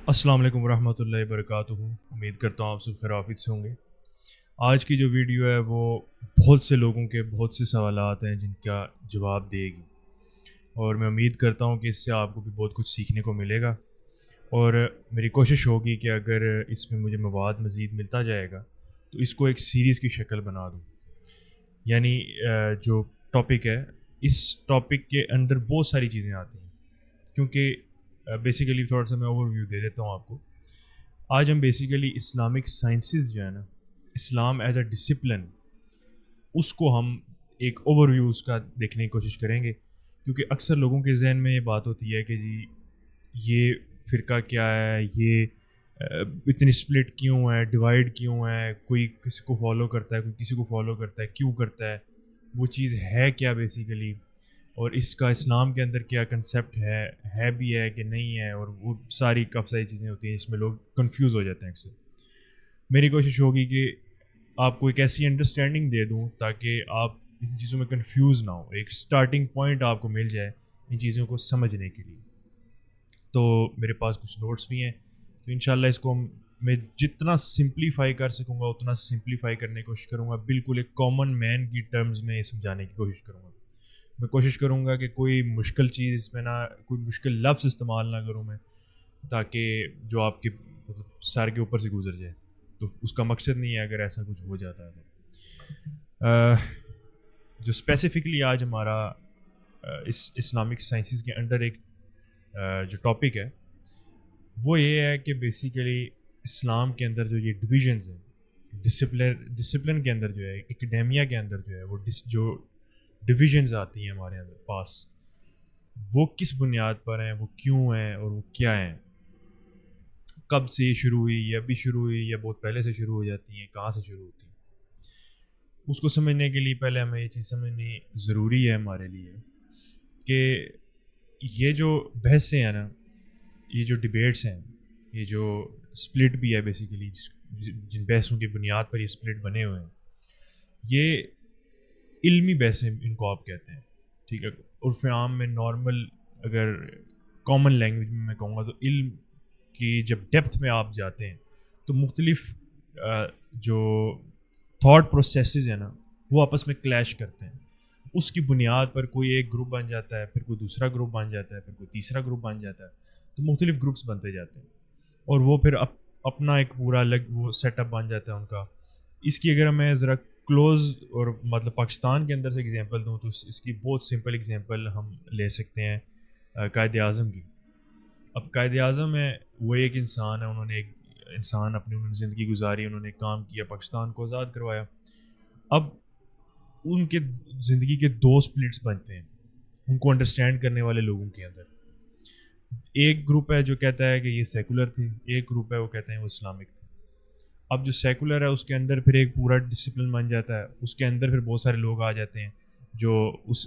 السلام علیکم ورحمۃ اللہ وبرکاتہ. امید کرتا ہوں آپ سب خیریت سے ہوں گے. آج کی جو ویڈیو ہے وہ بہت سے لوگوں کے بہت سے سوالات ہیں جن کا جواب دے گی، اور میں امید کرتا ہوں کہ اس سے آپ کو بھی بہت کچھ سیکھنے کو ملے گا. اور میری کوشش ہوگی کہ اگر اس میں مجھے مواد مزید ملتا جائے گا تو اس کو ایک سیریز کی شکل بنا دوں. یعنی جو ٹاپک ہے، اس ٹاپک کے اندر بہت ساری چیزیں آتی ہیں، کیونکہ بیسیکلی تھوڑا سا میں اوور ویو دے دیتا ہوں آپ کو. آج ہم بیسیکلی اسلامک سائنسز جو ہے نا، اسلام ایز اے ڈسپلن، اس کو ہم ایک اوور ویو اس کا دیکھنے کی کوشش کریں گے. کیونکہ اکثر لوگوں کے ذہن میں یہ بات ہوتی ہے کہ جی یہ فرقہ کیا ہے، یہ اتنی سپلٹ کیوں ہے، ڈیوائڈ کیوں ہے، کوئی کسی کو فالو کرتا ہے، کوئی کسی کو فالو کرتا ہے، کیوں کرتا ہے، وہ چیز ہے کیا بیسیکلی، اور اس کا اسلام کے اندر کیا کنسیپٹ ہے بھی ہے کہ نہیں ہے، اور وہ ساری کافی ساری چیزیں ہوتی ہیں جس میں لوگ کنفیوز ہو جاتے ہیں اکثر. میری کوشش ہوگی کہ آپ کو ایک ایسی انڈرسٹینڈنگ دے دوں تاکہ آپ ان چیزوں میں کنفیوز نہ ہو، ایک سٹارٹنگ پوائنٹ آپ کو مل جائے ان چیزوں کو سمجھنے کے لیے. تو میرے پاس کچھ نوٹس بھی ہیں، تو انشاءاللہ اس کو میں جتنا سمپلیفائی کر سکوں گا اتنا سمپلیفائی کرنے کی کوشش کروں گا. بالکل ایک کامن مین کی ٹرمز میں یہ سمجھانے کی کوشش کروں گا. میں کوشش کروں گا کہ کوئی مشکل چیز اس میں نہ، کوئی مشکل لفظ استعمال نہ کروں میں، تاکہ جو آپ کے مطلب سر کے اوپر سے گزر جائے. تو اس کا مقصد نہیں ہے اگر ایسا کچھ ہو جاتا ہے تو جو اسپیسیفکلی آج ہمارا اس اسلامک سائنسز کے انڈر ایک جو ٹاپک ہے وہ یہ ہے کہ بیسیکلی اسلام کے اندر جو یہ ڈویژنز ہیں، ڈسپلن کے اندر جو ہے، اکیڈیمیا کے اندر جو ہے، وہ جو ڈویژنز آتی ہیں ہمارے اندر پاس، وہ کس بنیاد پر ہیں، وہ کیوں ہیں، اور وہ کیا ہیں، کب سے یہ شروع ہوئی، یا ابھی شروع ہوئی، یا بہت پہلے سے شروع ہو جاتی ہیں، کہاں سے شروع ہوتی ہیں. اس کو سمجھنے کے لیے پہلے ہمیں یہ چیز سمجھنی ضروری ہے ہمارے لیے کہ یہ جو بحثیں ہیں نا، یہ جو ڈیبیٹس ہیں، یہ جو سپلٹ بھی ہے بیسیکلی، جن بحثوں کی بنیاد پر یہ سپلٹ بنے ہوئے ہیں، یہ علمی بحثیں ان کو آپ کہتے ہیں. ٹھیک ہے، عرف عام میں نارمل، اگر کامن لینگویج میں میں کہوں گا تو علم کی جب ڈیپتھ میں آپ جاتے ہیں تو مختلف جو تھاٹ پروسیسز ہیں نا وہ آپس میں کلیش کرتے ہیں. اس کی بنیاد پر کوئی ایک گروپ بن جاتا ہے، پھر کوئی دوسرا گروپ بن جاتا ہے، پھر کوئی تیسرا گروپ بن جاتا ہے. تو مختلف گروپس بنتے جاتے ہیں، اور وہ پھر اپنا ایک پورا الگ وہ سیٹ اپ بن جاتا ہے ان کا. اس کی اگر میں ذرا کلوز اور مطلب پاکستان کے اندر سے ایگزامپل دوں تو اس کی بہت سمپل ایگزامپل ہم لے سکتے ہیں قائد اعظم کی. اب قائد اعظم ہے، وہ ایک انسان ہے، انہوں نے ایک انسان اپنی انہوں نے زندگی گزاری، انہوں نے کام کیا، پاکستان کو آزاد کروایا. اب ان کے زندگی کے دو سپلٹس بنتے ہیں ان کو انڈرسٹینڈ کرنے والے لوگوں کے اندر. ایک گروپ ہے جو کہتا ہے کہ یہ سیکولر تھے، ایک گروپ ہے وہ کہتے ہیں وہ اسلامک تھے. اب جو سیکولر ہے اس کے اندر پھر ایک پورا ڈسپلن بن جاتا ہے، اس کے اندر پھر بہت سارے لوگ آ جاتے ہیں جو اس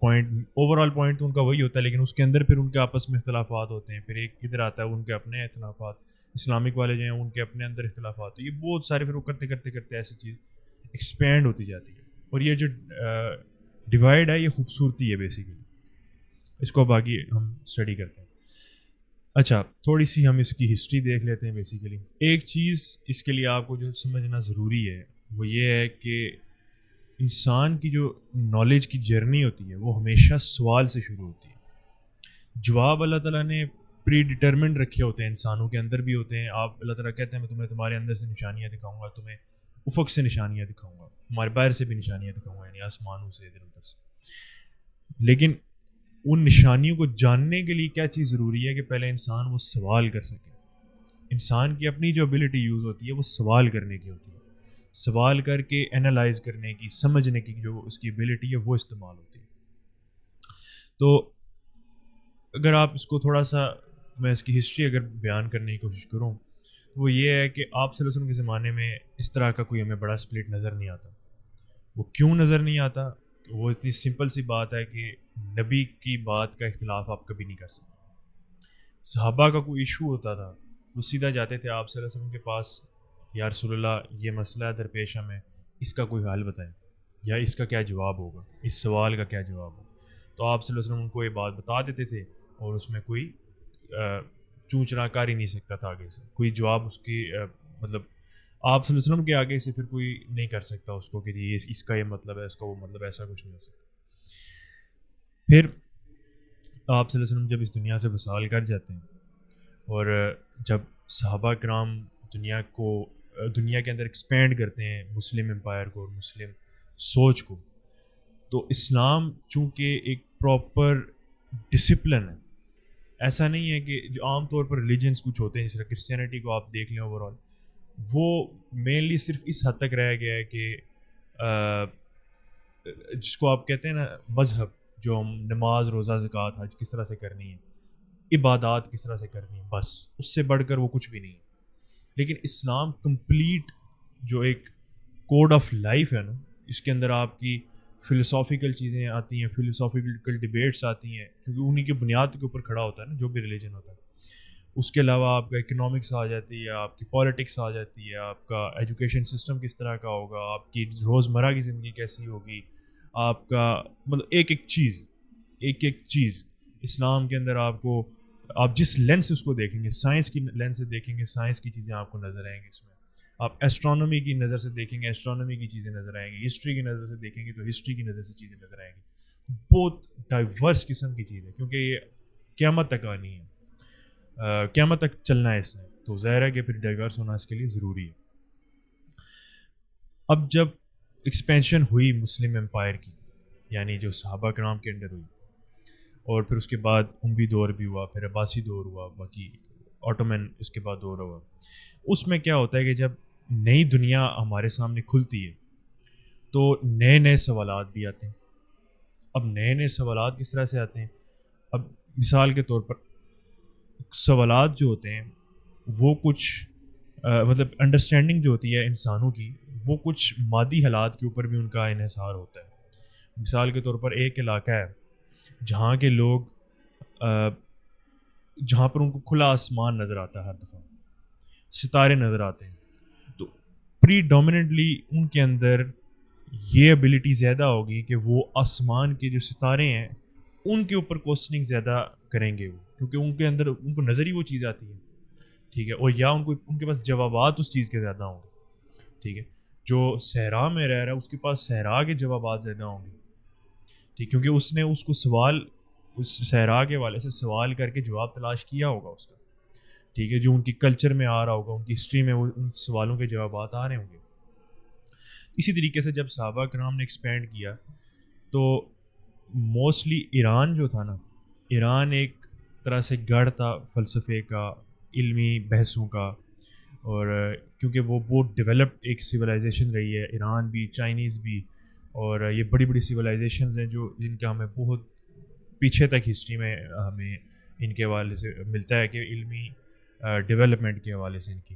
پوائنٹ، اوور آل پوائنٹ تو ان کا وہی ہوتا ہے، لیکن اس کے اندر پھر ان کے آپس میں اختلافات ہوتے ہیں. پھر ایک ادھر آتا ہے ان کے اپنے اختلافات، اسلامک والے جو ہیں ان کے اپنے اندر اختلافات. تو یہ بہت سارے پھر وہ کرتے کرتے کرتے ایسی چیز ایکسپینڈ ہوتی جاتی ہے. اور یہ جو ڈیوائڈ ہے یہ خوبصورتی ہے بیسیکلی، اس کو باقی ہم اسٹڈی کرتے ہیں. اچھا، تھوڑی سی ہم اس کی ہسٹری دیکھ لیتے ہیں. بیسیکلی ایک چیز اس کے لیے آپ کو جو سمجھنا ضروری ہے وہ یہ ہے کہ انسان کی جو نالج کی جرنی ہوتی ہے وہ ہمیشہ سوال سے شروع ہوتی ہے. جواب اللہ تعالیٰ نے پری ڈٹرمنٹ رکھے ہوتے ہیں، انسانوں کے اندر بھی ہوتے ہیں. آپ اللہ تعالیٰ کہتے ہیں میں تمہیں تمہارے اندر سے نشانیاں دکھاؤں گا، تمہیں افق سے نشانیاں دکھاؤں گا، تمہارے باہر سے بھی نشانیاں دکھاؤں گا، یعنی آسمانوں سے، ادھر ادھر سے. لیکن ان نشانیوں کو جاننے کے لیے کیا چیز ضروری ہے کہ پہلے انسان وہ سوال کر سکے. انسان کی اپنی جو ایبلٹی یوز ہوتی ہے وہ سوال کرنے کی ہوتی ہے. سوال کر کے انالائز کرنے کی، سمجھنے کی جو اس کی ایبلٹی ہے وہ استعمال ہوتی ہے. تو اگر آپ اس کو تھوڑا سا، میں اس کی ہسٹری اگر بیان کرنے کی کوشش کروں تو وہ یہ ہے کہ آپ صلی اللہ علیہ وسلم کے زمانے میں اس طرح کا کوئی ہمیں بڑا سپلٹ نظر نہیں آتا. وہ کیوں نظر نہیں آتا؟ وہ اتنی سمپل سی بات ہے کہ نبی کی بات کا اختلاف آپ کبھی نہیں کر سکتے. صحابہ کا کوئی ایشو ہوتا تھا وہ سیدھا جاتے تھے آپ صلی اللہ علیہ وسلم کے پاس، یا رسول اللہ یہ مسئلہ ہے درپیش ہمیں، اس کا کوئی حل بتائیں، یا اس کا کیا جواب ہوگا، اس سوال کا کیا جواب ہوگا. تو آپ صلی اللہ علیہ وسلم ان کو یہ بات بتا دیتے تھے اور اس میں کوئی چونچنا کر ہی نہیں سکتا تھا آگے سے کوئی جواب اس کی مطلب آپ صلی اللہ علیہ وسلم کے آگے سے پھر کوئی نہیں کر سکتا اس کو کہ جی اس کا یہ مطلب ہے، اس کا وہ مطلب، ایسا کچھ نہیں ہو سکتا. پھر آپ صلی اللہ علیہ وسلم جب اس دنیا سے وصال کر جاتے ہیں اور جب صحابہ کرام دنیا کے اندر ایکسپینڈ کرتے ہیں مسلم امپائر کو اور مسلم سوچ کو، تو اسلام چونکہ ایک پراپر ڈسپلن ہے. ایسا نہیں ہے کہ جو عام طور پر ریلیجنس کچھ ہوتے ہیں، جس طرح کرسچینٹی کو آپ دیکھ لیں اوور آل، وہ مینلی صرف اس حد تک رہ گیا ہے کہ جس کو آپ کہتے ہیں نا مذہب، جو ہم نماز، روزہ، زکوٰۃ، حج کس طرح سے کرنی ہے، عبادات کس طرح سے کرنی ہے، بس اس سے بڑھ کر وہ کچھ بھی نہیں ہے. لیکن اسلام کمپلیٹ جو ایک کوڈ آف لائف ہے نا، اس کے اندر آپ کی فلسافیکل چیزیں آتی ہیں، فلسافیکل ڈبیٹس آتی ہیں، کیونکہ انہی کی بنیاد کے اوپر کھڑا ہوتا ہے نا جو بھی ریلیجن ہوتا ہے. اس کے علاوہ آپ کا اکنامکس آ جاتی ہے، آپ کی پالیٹکس آ جاتی ہے، آپ کا ایجوکیشن سسٹم کس طرح کا ہوگا، آپ کی روزمرہ کی زندگی کیسی ہوگی، آپ کا مطلب ایک ایک چیز اسلام کے اندر آپ جس لینس سے اس کو دیکھیں گے، سائنس کی لینس سے دیکھیں گے، سائنس کی چیزیں آپ کو نظر آئیں گی اس میں. آپ ایسٹرونومی کی نظر سے دیکھیں گے، ایسٹرونومی کی چیزیں نظر آئیں گی. ہسٹری کی نظر سے دیکھیں گے تو ہسٹری کی نظر سے چیزیں نظر آئیں گی. بہت ڈائیورس قسم کی چیز ہے، کیونکہ یہ قیامت تک آنی ہے، قیامت تک چلنا ہے اس نے، تو ظاہر ہے کہ پھر ڈائیورس ہونا اس کے لیے ضروری ہے. اب جب ایکسپینشن ہوئی مسلم امپائر کی، یعنی جو صحابہ کرام کے انڈر ہوئی، اور پھر اس کے بعد اموی دور بھی ہوا، پھر عباسی دور ہوا، باقی آٹومن اس کے بعد دور ہوا. اس میں کیا ہوتا ہے کہ جب نئی دنیا ہمارے سامنے کھلتی ہے تو نئے نئے سوالات بھی آتے ہیں. اب نئے نئے سوالات کس طرح سے آتے ہیں؟ اب مثال کے طور پر سوالات جو ہوتے ہیں وہ کچھ مطلب انڈرسٹینڈنگ جو ہوتی ہے انسانوں کی، وہ کچھ مادی حالات کے اوپر بھی ان کا انحصار ہوتا ہے. مثال کے طور پر ایک علاقہ ہے جہاں کے لوگ جہاں پر ان کو کھلا آسمان نظر آتا ہے، ہر دفعہ ستارے نظر آتے ہیں، تو پری ڈومیننٹلی ان کے اندر یہ ایبلٹی زیادہ ہوگی کہ وہ آسمان کے جو ستارے ہیں ان کے اوپر کوسچننگ زیادہ کریں گے، وہ کیونکہ ان کے اندر ان کو نظر ہی وہ چیز آتی ہے. ٹھیک ہے، اور یا ان کے پاس جوابات اس چیز کے زیادہ ہوں گے. ٹھیک ہے، جو صحرا میں رہ رہا ہے اس کے پاس صحرا کے جوابات زیادہ ہوں گے. ٹھیک، کیونکہ اس نے اس کو سوال، اس صحرا کے والے سے سوال کر کے جواب تلاش کیا ہوگا اس کا. ٹھیک ہے، جو ان کی کلچر میں آ رہا ہوگا، ان کی ہسٹری میں وہ ان سوالوں کے جوابات آ رہے ہوں گے. اسی طریقے سے جب صحابہ کرام نے ایکسپینڈ کیا تو موسٹلی ایران جو تھا نا، ایران ایک طرح سے گڑھ تھا فلسفے کا، علمی بحثوں کا، اور کیونکہ وہ بہت ڈیولپڈ ایک سویلائزیشن رہی ہے ایران بھی، چائنیز بھی، اور یہ بڑی بڑی سویلائزیشنز ہیں جو جن کا ہمیں بہت پیچھے تک ہسٹری میں ہمیں ان کے حوالے سے ملتا ہے کہ علمی ڈیولپمنٹ کے حوالے سے ان کی.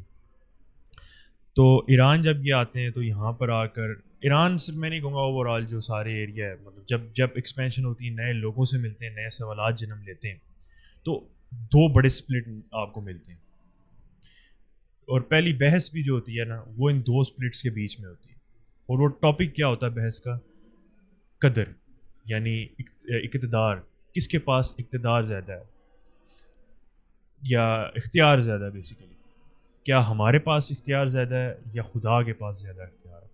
تو ایران جب یہ آتے ہیں تو یہاں پر آ کر ایران صرف میں نہیں کہوں گا، اوور آل جو سارے ایریا ہے، مطلب جب ایکسپینشن ہوتی ہے، نئے لوگوں سے ملتے ہیں، نئے سوالات جنم لیتے ہیں، تو دو بڑے سپلٹ آپ کو ملتے ہیں. اور پہلی بحث بھی جو ہوتی ہے نا وہ ان دو سپلٹس کے بیچ میں ہوتی ہے. اور وہ ٹاپک کیا ہوتا ہے بحث کا؟ قدر، یعنی اقتدار. کس کے پاس اقتدار زیادہ ہے یا اختیار زیادہ ہے؟ بیسیکلی کیا ہمارے پاس اختیار زیادہ ہے یا خدا کے پاس زیادہ اختیار ہے؟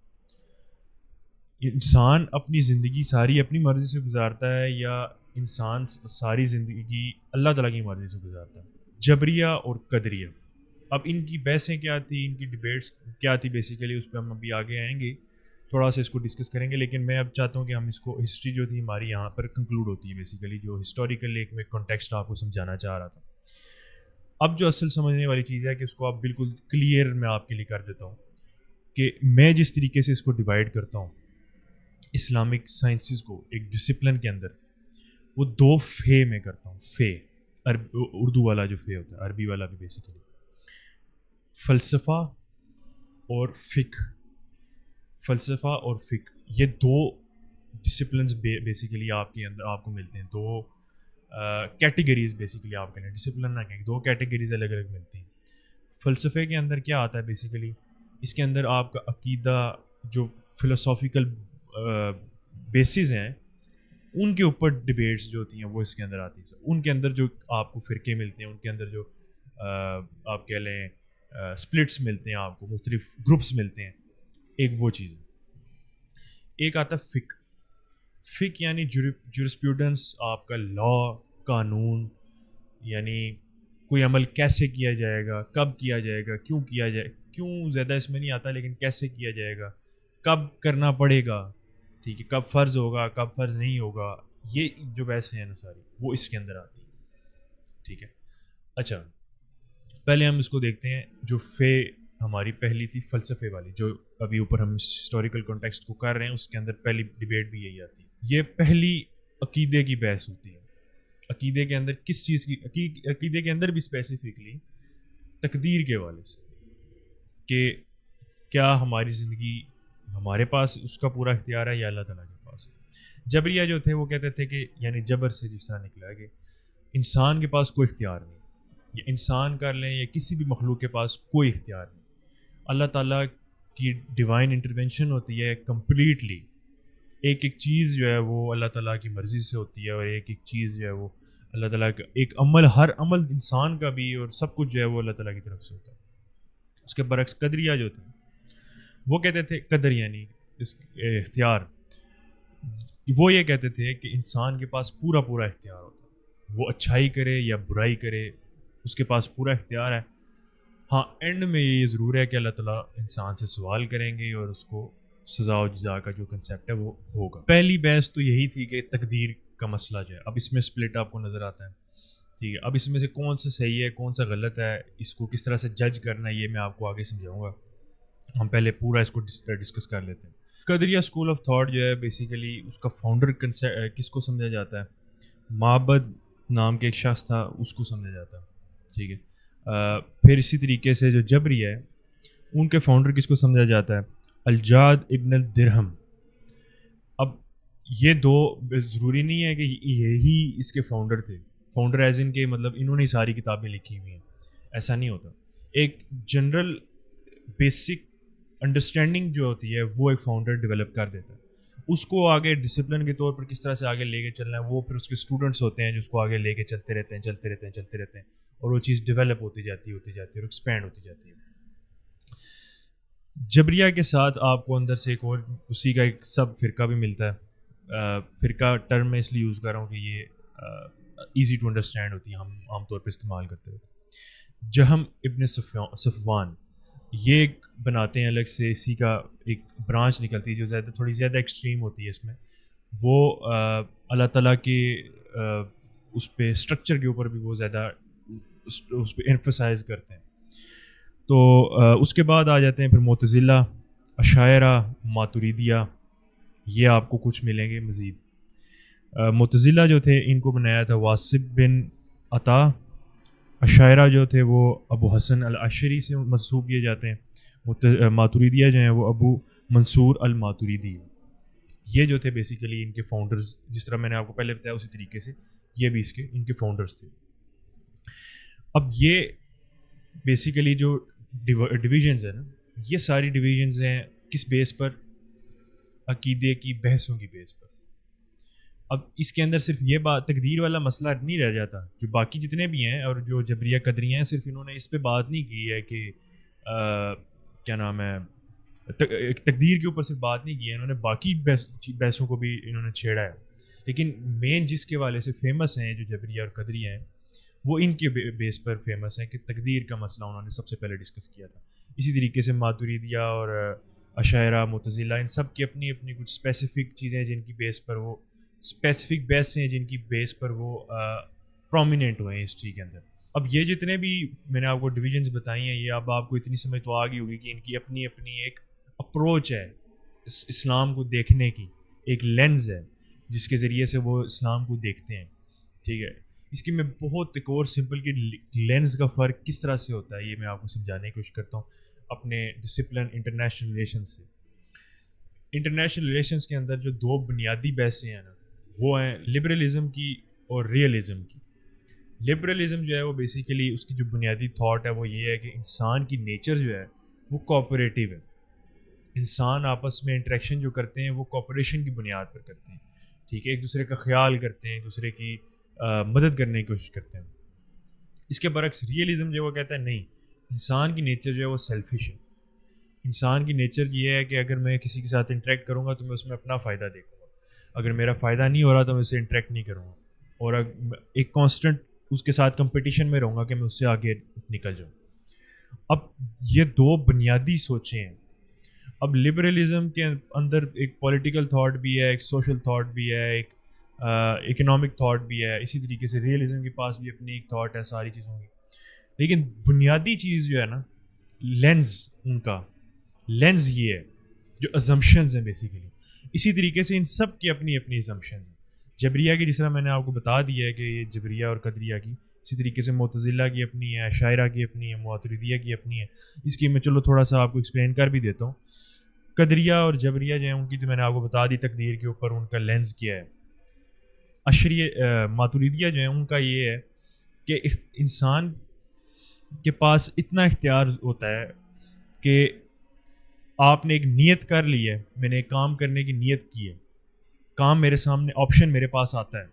انسان اپنی زندگی ساری اپنی مرضی سے گزارتا ہے یا انسان ساری زندگی اللہ تعالیٰ کی مرضی سے گزارتا ہے؟ جبریہ اور قدریہ. اب ان کی بحثیں کیا تھی، ان کی ڈبیٹس کیا تھی بیسیکلی، اس پہ ہم ابھی آگے آئیں گے، تھوڑا سا اس کو ڈسکس کریں گے. لیکن میں اب چاہتا ہوں کہ ہم اس کو ہسٹری جو تھی ہماری یہاں پر کنکلوڈ ہوتی ہے بیسیکلی، جو ہسٹوریکل ایک میں کانٹیکسٹ آپ کو سمجھانا چاہ رہا تھا. اب جو اصل سمجھنے والی چیز ہے کہ اس کو آپ بالکل کلیئر میں آپ کے لیے کر دیتا ہوں کہ میں جس طریقے سے اس کو ڈیوائڈ کرتا ہوں اسلامک سائنسز کو ایک ڈسپلن کے اندر، وہ دو فے میں کرتا ہوں. فے اردو والا جو فے ہوتا ہے، عربی والا بھی بیسیکلی، فلسفہ اور فقہ. فلسفہ اور فقہ یہ دو ڈسپلنز بیسیکلی آپ کے اندر آپ کو ملتے ہیں. دو کیٹیگریز بیسیکلی آپ کے ڈسپلن نہ کہیں، دو کیٹیگریز الگ الگ ملتی ہیں. فلسفے کے اندر کیا آتا ہے بیسیکلی، اس کے اندر آپ کا عقیدہ، جو فلسافیکل بیسز ہیں ان کے اوپر ڈبیٹس جو ہوتی ہیں وہ اس کے اندر آتی ہیں. ان کے اندر جو آپ کو فرقے ملتے ہیں، ان کے اندر جو آپ کہہ لیں سپلٹس ملتے ہیں آپ کو, مختلف گروپس ملتے ہیں. ایک وہ چیز ہے. ایک آتا ہے فک یعنی جورسپیوڈنس, آپ کا لا, قانون, یعنی کوئی عمل کیسے کیا جائے گا, کب کیا جائے گا, کیوں کیا جائے, کیوں زیادہ اس میں نہیں آتا, لیکن کیسے کیا جائے گا, کب کرنا پڑے گا, ٹھیک ہے, کب فرض ہوگا, کب فرض نہیں ہوگا, یہ جو بحثیں ہیں نا ساری وہ اس کے اندر آتی ہیں. ٹھیک ہے. اچھا, پہلے ہم اس کو دیکھتے ہیں. جو ہماری پہلی تھی فلسفے والی, جو ابھی اوپر ہم ہسٹوریکل کانٹیکسٹ کو کر رہے ہیں, اس کے اندر پہلی ڈیبیٹ بھی یہی آتی ہے. یہ پہلی عقیدے کی بحث ہوتی ہے. عقیدے کے اندر کس چیز کی, عقیدے کے اندر بھی اسپیسیفکلی تقدیر کے حوالے سے, کہ کیا ہماری زندگی ہمارے پاس اس کا پورا اختیار ہے یا اللہ تعالیٰ کے پاس ہے. جبریہ جو تھے وہ کہتے تھے کہ یعنی جبر سے جس طرح نکلا کہ انسان کے پاس کوئی اختیار نہیں, یا انسان کر لیں یا کسی بھی مخلوق کے پاس کوئی اختیار نہیں. اللہ تعالیٰ کی ڈیوائن انٹرونشن ہوتی ہے کمپلیٹلی. ایک ایک چیز جو ہے وہ اللہ تعالیٰ کی مرضی سے ہوتی ہے, اور ایک ایک چیز جو ہے وہ اللہ تعالیٰ کا ایک عمل, ہر عمل انسان کا بھی اور سب کچھ جو ہے وہ اللہ تعالیٰ کی طرف سے ہوتا ہے. اس کے برعکس قدریہ جو تھے وہ کہتے تھے قدر یعنی اختیار, وہ یہ کہتے تھے کہ انسان کے پاس پورا اختیار ہوتا ہے, وہ اچھائی کرے یا برائی کرے اس کے پاس پورا اختیار ہے. ہاں, اینڈ میں یہ ضرور ہے کہ اللہ تعالیٰ انسان سے سوال کریں گے اور اس کو سزا و جزا کا جو کنسیپٹ ہے وہ ہوگا. پہلی بحث تو یہی تھی کہ تقدیر کا مسئلہ جو ہے, اب اس میں سپلٹ آپ کو نظر آتا ہے. ٹھیک ہے, اب اس میں سے کون سا صحیح ہے کون سا غلط ہے, اس کو کس طرح سے جج کرنا ہے, یہ میں آپ کو آگے سمجھاؤں گا. ہم پہلے پورا اس کو ڈسکس کر لیتے ہیں. قدریہ اسکول آف تھاٹ جو ہے بیسیکلی اس کا فاؤنڈر کس کو سمجھا جاتا ہے, معبد نام کے ایک شخص تھا, اس کو سمجھا جاتا ہے. ٹھیک ہے. پھر اسی طریقے سے جو جبری ہے ان کے فاؤنڈر کس کو سمجھا جاتا ہے, الجاد ابن الدرہم. اب یہ دو ضروری نہیں ہے کہ یہی اس کے فاؤنڈر تھے, فاؤنڈر ایز ان کے مطلب انہوں نے ساری کتابیں لکھی ہوئی ہیں, ایسا نہیں ہوتا. ایک جنرل بیسک انڈرسٹینڈنگ جو ہوتی ہے وہ ایک فاؤنڈر ڈیولپ کر دیتا ہے. اس کو آگے ڈسپلن کے طور پر کس طرح سے آگے لے کے چلنا ہے, وہ پھر اس کے اسٹوڈنٹس ہوتے ہیں جو اس کو آگے لے کے چلتے رہتے ہیں, اور وہ چیز ڈیولپ ہوتی جاتی ہے اور ایکسپینڈ ہوتی جاتی ہے. جبریہ کے ساتھ آپ کو اندر سے ایک اور اسی کا ایک سب فرقہ بھی ملتا ہے. فرقہ ٹرم میں اس لیے یوز کر رہا ہوں کہ یہ ایزی ٹو انڈرسٹینڈ ہوتی ہے, ہم عام طور پہ استعمال کرتے ہوتے. جہم ابن صفوان یہ ایک بناتے ہیں الگ سے, اسی کا ایک برانچ نکلتی ہے جو تھوڑی زیادہ ایکسٹریم ہوتی ہے. اس میں وہ اللہ تعالیٰ کے اس پہ اسٹرکچر کے اوپر بھی وہ زیادہ اس پہ ایمفسائز کرتے ہیں. تو اس کے بعد آ جاتے ہیں پھر معتزلہ, اشاعرہ, ماتریدیہ, یہ آپ کو کچھ ملیں گے مزید. معتزلہ جو تھے ان کو بنایا تھا واصب بن عطا. اشاعرہ جو تھے وہ ابو حسن العشری سے منسوب کیے جاتے ہیں. ماتریدیہ جو ہیں وہ ابو منصور الماتریدی. یہ جو تھے بیسیکلی ان کے فاؤنڈرز, جس طرح میں نے آپ کو پہلے بتایا اسی طریقے سے یہ بھی ان کے فاؤنڈرز تھے. اب یہ بیسیکلی جو ڈویژنز ہیں نا, یہ ساری ڈویژنز ہیں کس بیس پر, عقیدے کی بحثوں کی بیس پر. اب اس کے اندر صرف یہ بات تقدیر والا مسئلہ نہیں رہ جاتا, جو باقی جتنے بھی ہیں اور جو جبریہ قدریہ ہیں صرف انہوں نے اس پہ بات نہیں کی ہے کہ کیا نام ہے, تقدیر کے اوپر صرف بات نہیں کی ہے, انہوں نے باقی بحثوں کو بھی انہوں نے چھیڑا ہے. لیکن مین جس کے والے سے فیمس ہیں جو جبریہ اور قدریہ ہیں وہ ان کے بیس پر فیمس ہیں کہ تقدیر کا مسئلہ انہوں نے سب سے پہلے ڈسکس کیا تھا. اسی طریقے سے ماتریدیہ اور اشاعرہ, معتزلہ, ان سب کی اپنی اپنی کچھ اسپیسیفک چیزیں جن کی بیس پر وہ اسپیسیفک بیس ہیں, جن کی بیس پر وہ پرومیننٹ ہوئے ہیں ہسٹری کے اندر. اب یہ جتنے بھی میں نے آپ کو ڈویژنز بتائی ہیں, یہ اب آپ کو اتنی سمجھ تو آ گئی ہوگی کہ ان کی اپنی اپنی ایک اپروچ ہے اسلام کو دیکھنے کی, ایک لینز ہے جس کے ذریعے سے وہ اسلام کو دیکھتے ہیں. ٹھیک ہے. اس کی میں بہت ایک اور سمپل کہ لینز کا فرق کس طرح سے ہوتا ہے یہ میں آپ کو سمجھانے کی کوشش کرتا ہوں اپنے ڈسپلن انٹرنیشنل ریلیشنز سے. انٹرنیشنل ریلیشنز کے اندر جو دو بنیادی بحثیں ہیں نا وہ ہیں لبرلزم کی اور ریئلزم کی. لبرلزم جو ہے وہ بیسیکلی اس کی جو بنیادی تھاٹ ہے وہ یہ ہے کہ انسان کی نیچر جو ہے وہ کوآپریٹیو ہے. انسان آپس میں انٹریکشن جو کرتے ہیں وہ کوآپریشن کی بنیاد پر کرتے ہیں. ٹھیک ہے. ایک دوسرے کا خیال کرتے ہیں, ایک دوسرے کی مدد کرنے کی کوشش کرتے ہیں. اس کے برعکس ریئلزم جو وہ کہتا ہے نہیں، انسان کی نیچر جو ہے وہ سیلفش ہے. انسان کی نیچر یہ ہے کہ اگر میں کسی کے ساتھ انٹریکٹ کروں گا تو میں اس میں اپنا فائدہ دیکھوں گا، اگر میرا فائدہ نہیں ہو رہا تو میں اس سے انٹریکٹ نہیں کروں گا، اور ایک کانسٹنٹ اس کے ساتھ کمپٹیشن میں رہوں گا کہ میں اس سے آگے نکل جاؤں. اب یہ دو بنیادی سوچیں ہیں. اب لبرلزم کے اندر ایک پولیٹیکل تھاٹ بھی ہے، ایک سوشل تھاٹ بھی ہے، ایک اکنامک تھاٹ بھی ہے. اسی طریقے سے ریئلزم کے پاس بھی اپنی ایک تھاٹ ہے ساری چیزوں کی. لیکن بنیادی چیز جو ہے نا، لینز، ان کا لینز یہ ہے جو ازمپشنز ہیں بیسیکلی. اسی طریقے سے ان سب کی اپنی اپنی ازمپشنز ہیں. جبریہ کی جس طرح میں نے آپ کو بتا دیا ہے کہ یہ جبریہ اور قدریہ کی، اسی طریقے سے معتزلہ کی اپنی ہے، اشاعرہ کی اپنی ہے، ماتریدیہ کی اپنی ہے. اس کی میں چلو تھوڑا سا آپ کو ایکسپلین کر بھی دیتا ہوں. قدریہ اور جبریہ جو ہیں ان کی تو میں نے آپ کو بتا دی تقدیر کے اوپر ان کا لینز کیا ہے. ماتریدیہ جو ہیں ان کا یہ ہے کہ انسان کے پاس اتنا اختیار ہوتا ہے کہ آپ نے ایک نیت کر لی ہے، میں نے ایک کام کرنے کی نیت کی ہے، کام میرے سامنے، آپشن میرے پاس آتا ہے،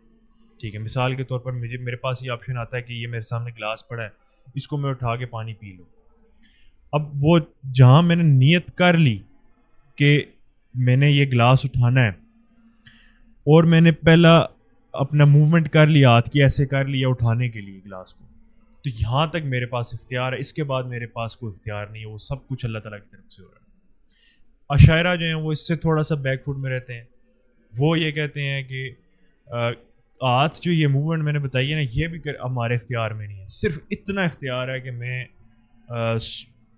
ٹھیک ہے. مثال کے طور پر میرے پاس یہ آپشن آتا ہے کہ یہ میرے سامنے گلاس پڑا ہے، اس کو میں اٹھا کے پانی پی لوں. اب وہ جہاں میں نے نیت کر لی کہ میں نے یہ گلاس اٹھانا ہے، اور میں نے پہلا اپنا موومنٹ کر لیا، ہاتھ کی ایسے کر لیا اٹھانے کے لیے گلاس کو، تو یہاں تک میرے پاس اختیار ہے. اس کے بعد میرے پاس کوئی اختیار نہیں ہے، وہ سب کچھ اللہ تعالیٰ کی طرف سے ہو رہا ہے. اشاعرہ جو ہیں وہ اس سے تھوڑا سا بیک فٹ میں رہتے ہیں. وہ یہ کہتے ہیں کہ ہاتھ جو یہ موومنٹ میں نے بتائی ہے نا، یہ بھی ہمارے اختیار میں نہیں ہے. صرف اتنا اختیار ہے کہ میں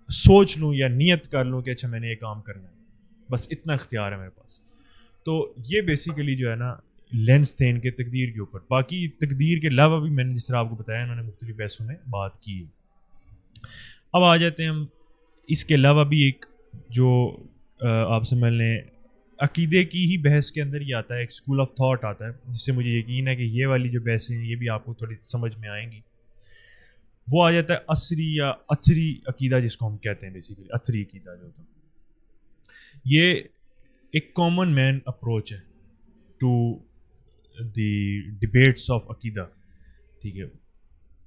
سوچ لوں یا نیت کر لوں کہ اچھا میں نے یہ کام کرنا ہے، بس اتنا اختیار ہے میرے پاس. تو یہ بیسیکلی جو ہے نا لینس تھے ان کے تقدیر کے اوپر. باقی تقدیر کے علاوہ بھی میں نے جس طرح آپ کو بتایا انہوں نے مختلف بحثوں میں بات کی. اب آ جاتے ہیں ہم اس کے علاوہ بھی ایک جو آپ سمجھ لیں عقیدے کی ہی بحث کے اندر یہ آتا ہے، ایک اسکول آف تھاٹ آتا ہے جس سے مجھے یقین ہے کہ یہ والی جو بحثیں ہیں یہ بھی آپ کو تھوڑی سمجھ میں آئیں گی. وہ آ جاتا ہے عصری یا اتھری عقیدہ، جس کو ہم کہتے ہیں بیسیکلی اتھری عقیدہ جو ہوتا ہے. یہ ایک کامن مین اپروچ ہے ٹو دی ڈبیٹس آف عقیدہ، ٹھیک ہے.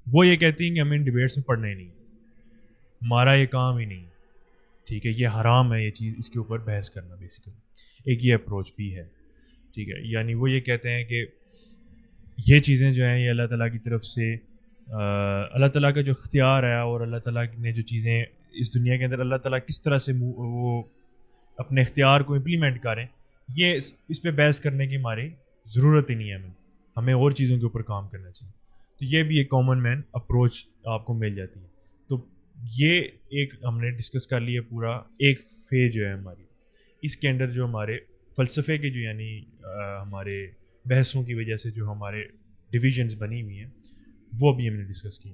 وہ یہ کہتی ہیں کہ ہمیں ان ڈبیٹس میں پڑھنا ہی نہیں، ہمارا یہ کام ہی نہیں، ٹھیک ہے، یہ حرام ہے یہ چیز، اس کے اوپر بحث کرنا بیسیکلی. ایک یہ اپروچ بھی ہے، ٹھیک ہے. یعنی وہ یہ کہتے ہیں کہ یہ چیزیں جو ہیں یہ اللہ تعالیٰ کی طرف سے، اللہ تعالیٰ کا جو اختیار ہے، اور اللہ تعالیٰ نے جو چیزیں اس دنیا کے اندر اللہ تعالیٰ کس طرح سے وہ اپنے اختیار کو امپلیمنٹ کریں، یہ اس پہ بحث کرنے کی ہماری ضرورت ہی نہیں ہے. ہمیں اور چیزوں کے اوپر کام کرنا چاہیے. تو یہ بھی ایک کامن مین اپروچ آپ کو مل جاتی ہے. تو یہ ایک ہم نے ڈسکس کر لیا پورا ایک فیز جو ہے ہماری. اس کے اندر جو ہمارے فلسفے کے جو یعنی ہمارے بحثوں کی وجہ سے جو ہمارے ڈویژنز بنی ہوئی ہیں وہ بھی ہم نے ڈسکس کی.